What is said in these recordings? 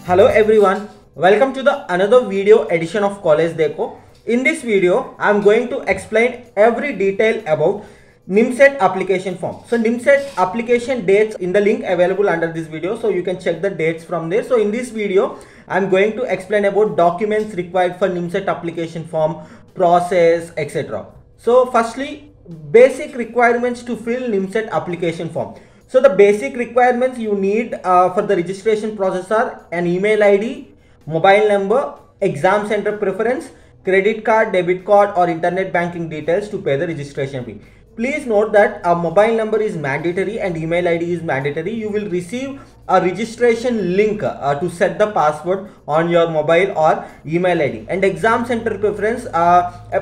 Hello everyone, welcome to the another video edition of College Deco. In this video, I am going to explain every detail about NIMCET application form. So NIMCET application dates in the link available under this video, so you can check the dates from there. So in this video, I am going to explain about documents required for NIMCET application form, process, etc. So firstly, basic requirements to fill NIMCET application form. So the basic requirements you need for the registration process are an email ID, mobile number, exam center preference, credit card, debit card or internet banking details to pay the registration fee. Please note that a mobile number is mandatory and email ID is mandatory. You will receive a registration link to set the password on your mobile or email ID. And exam center preference,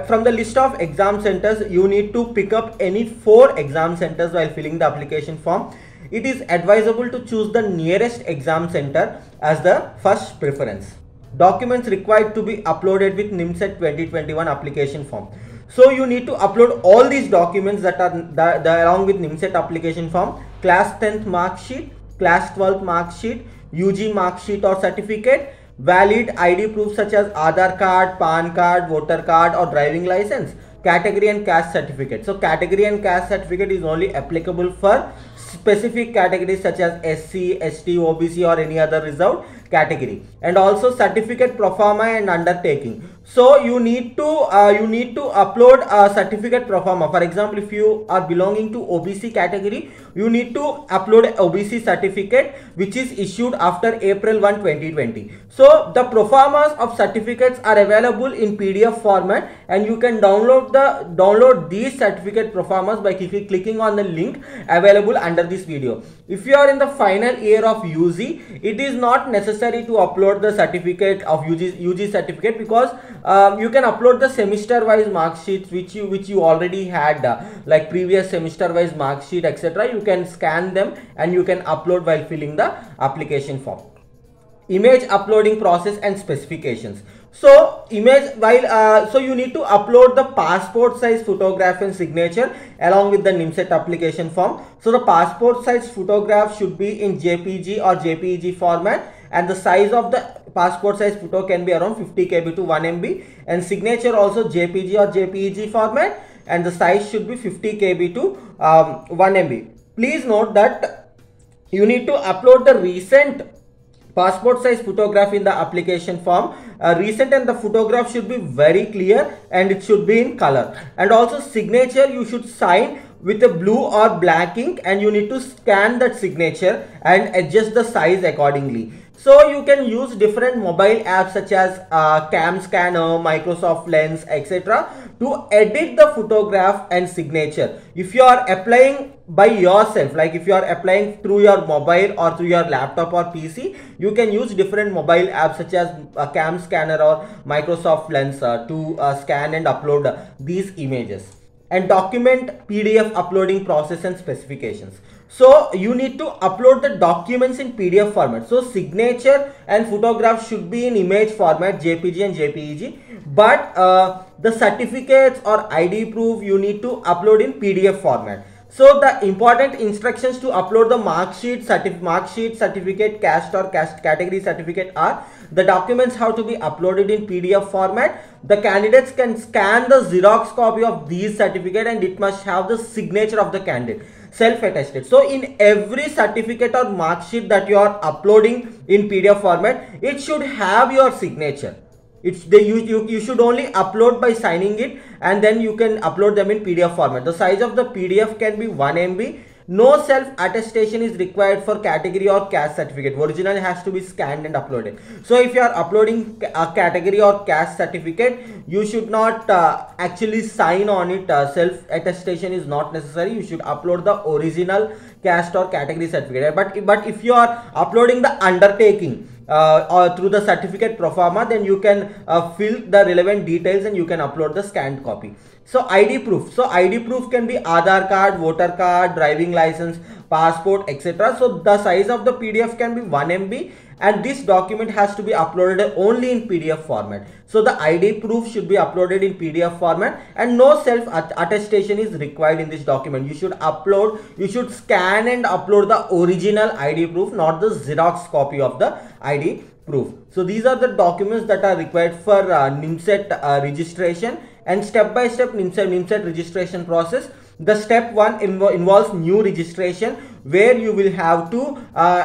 from the list of exam centers, you need to pick up any 4 exam centers while filling the application form. It is advisable to choose the nearest exam center as the first preference. Documents required to be uploaded with NIMCET 2021 application form. So you need to upload all these documents that are along with NIMCET application form: class 10th mark sheet, class 12th mark sheet, UG mark sheet or certificate, valid ID proof such as Aadhaar card, PAN card, voter card or driving license, category and caste certificate. So category and caste certificate is only applicable for specific categories such as SC, ST, OBC or any other reserved category, and also certificate pro forma and undertaking. So you need to upload a certificate pro forma. For example, if you are belonging to OBC category, you need to upload a OBC certificate which is issued after April 1, 2020. So the pro formas of certificates are available in PDF format, and you can download these certificate pro formas by clicking on the link available under this video. If you are in the final year of UG, it is not necessary to upload the certificate of UG certificate, because you can upload the semester wise mark sheets which you already had, like previous semester wise mark sheet, etc. You can scan them and you can upload while filling the application form. Image uploading process and specifications. So so you need to upload the passport size photograph and signature along with the NIMCET application form. So the passport size photograph should be in JPG or JPEG format, and the size of the passport size photo can be around 50 KB to 1 MB, and signature also JPG or JPEG format, and the size should be 50 KB to 1 MB. Please note that you need to upload the recent passport size photograph in the application form. Recent, and the photograph should be very clear and it should be in color. And also signature, you should sign with a blue or black ink, and you need to scan that signature and adjust the size accordingly. So you can use different mobile apps such as Cam Scanner, Microsoft Lens, etc. to edit the photograph and signature. If you are applying by yourself, like if you are applying through your mobile or through your laptop or PC, you can use different mobile apps such as Cam Scanner or Microsoft Lens to scan and upload these images. And document PDF uploading process and specifications. So you need to upload the documents in PDF format. So signature and photograph should be in image format, JPG and JPEG, but the certificates or ID proof you need to upload in PDF format. So the important instructions to upload the mark sheet, certificate, caste or caste category certificate are: the documents have to be uploaded in PDF format. The candidates can scan the Xerox copy of these certificate, and it must have the signature of the candidate, self-attested. So in every certificate or mark sheet that you are uploading in PDF format, it should have your signature. You should only upload by signing it, and then you can upload them in PDF format. The size of the PDF can be 1 MB. No self-attestation is required for category or caste certificate. Original has to be scanned and uploaded. So if you are uploading a category or caste certificate, you should not actually sign on it. Self-attestation is not necessary. You should upload the original caste or category certificate. But if you are uploading the undertaking or through the certificate pro forma, then you can fill the relevant details and you can upload the scanned copy. So ID proof. So ID proof can be Aadhaar card, voter card, driving license, passport, etc. So the size of the PDF can be 1 MB, and this document has to be uploaded only in PDF format. So the ID proof should be uploaded in PDF format, and no self attestation is required in this document. You should scan and upload the original ID proof, not the Xerox copy of the ID proof. So these are the documents that are required for NIMSET registration, and step by step NIMSET registration process. The step 1 involves new registration, where you will have to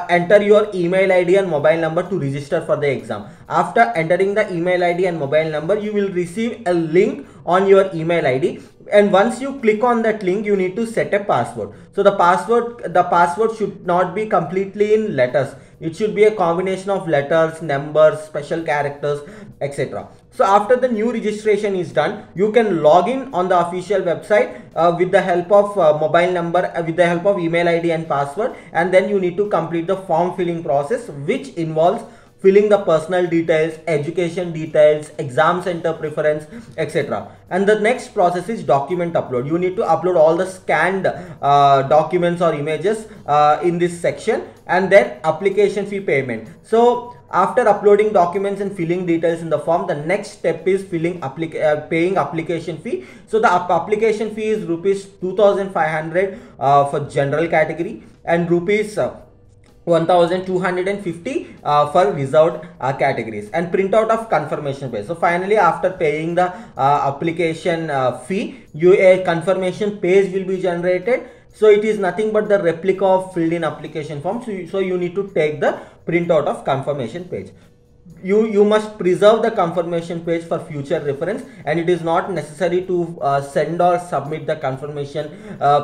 enter your email ID and mobile number to register for the exam. After entering the email ID and mobile number, you will receive a link on your email ID, and once you click on that link, you need to set a password. So the password should not be completely in letters. It should be a combination of letters, numbers, special characters, etc. So after the new registration is done, you can log in on the official website with the help of mobile number, with the help of email ID and password, and then you need to complete the form filling process, which involves filling the personal details, education details, exam center preference, etc. And the next process is document upload. You need to upload all the scanned documents or images in this section, and then application fee payment. So after uploading documents and filling details in the form, the next step is paying application fee. So the application fee is rupees 2,500 for general category, and rupees 1,250 for reserved categories, and printout of confirmation page. So finally, after paying the application fee, a confirmation page will be generated. So it is nothing but the replica of filled in application form. So you need to take the printout of confirmation page. You must preserve the confirmation page for future reference, and it is not necessary to send or submit the confirmation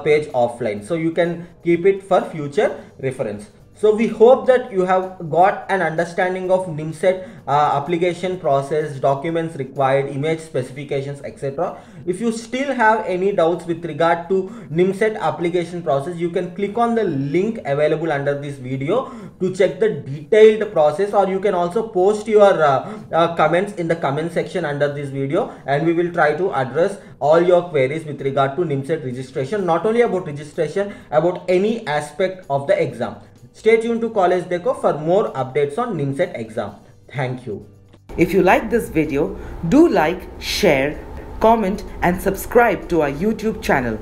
page offline. So you can keep it for future reference. So we hope that you have got an understanding of NIMSET application process, documents required, image specifications, etc. If you still have any doubts with regard to NIMSET application process, you can click on the link available under this video to check the detailed process, or you can also post your comments in the comment section under this video, and we will try to address all your queries with regard to NIMSET registration, not only about registration, about any aspect of the exam. Stay tuned to College Deco for more updates on NIMSET exam. Thank you. If you like this video, do like, share, comment and subscribe to our YouTube channel.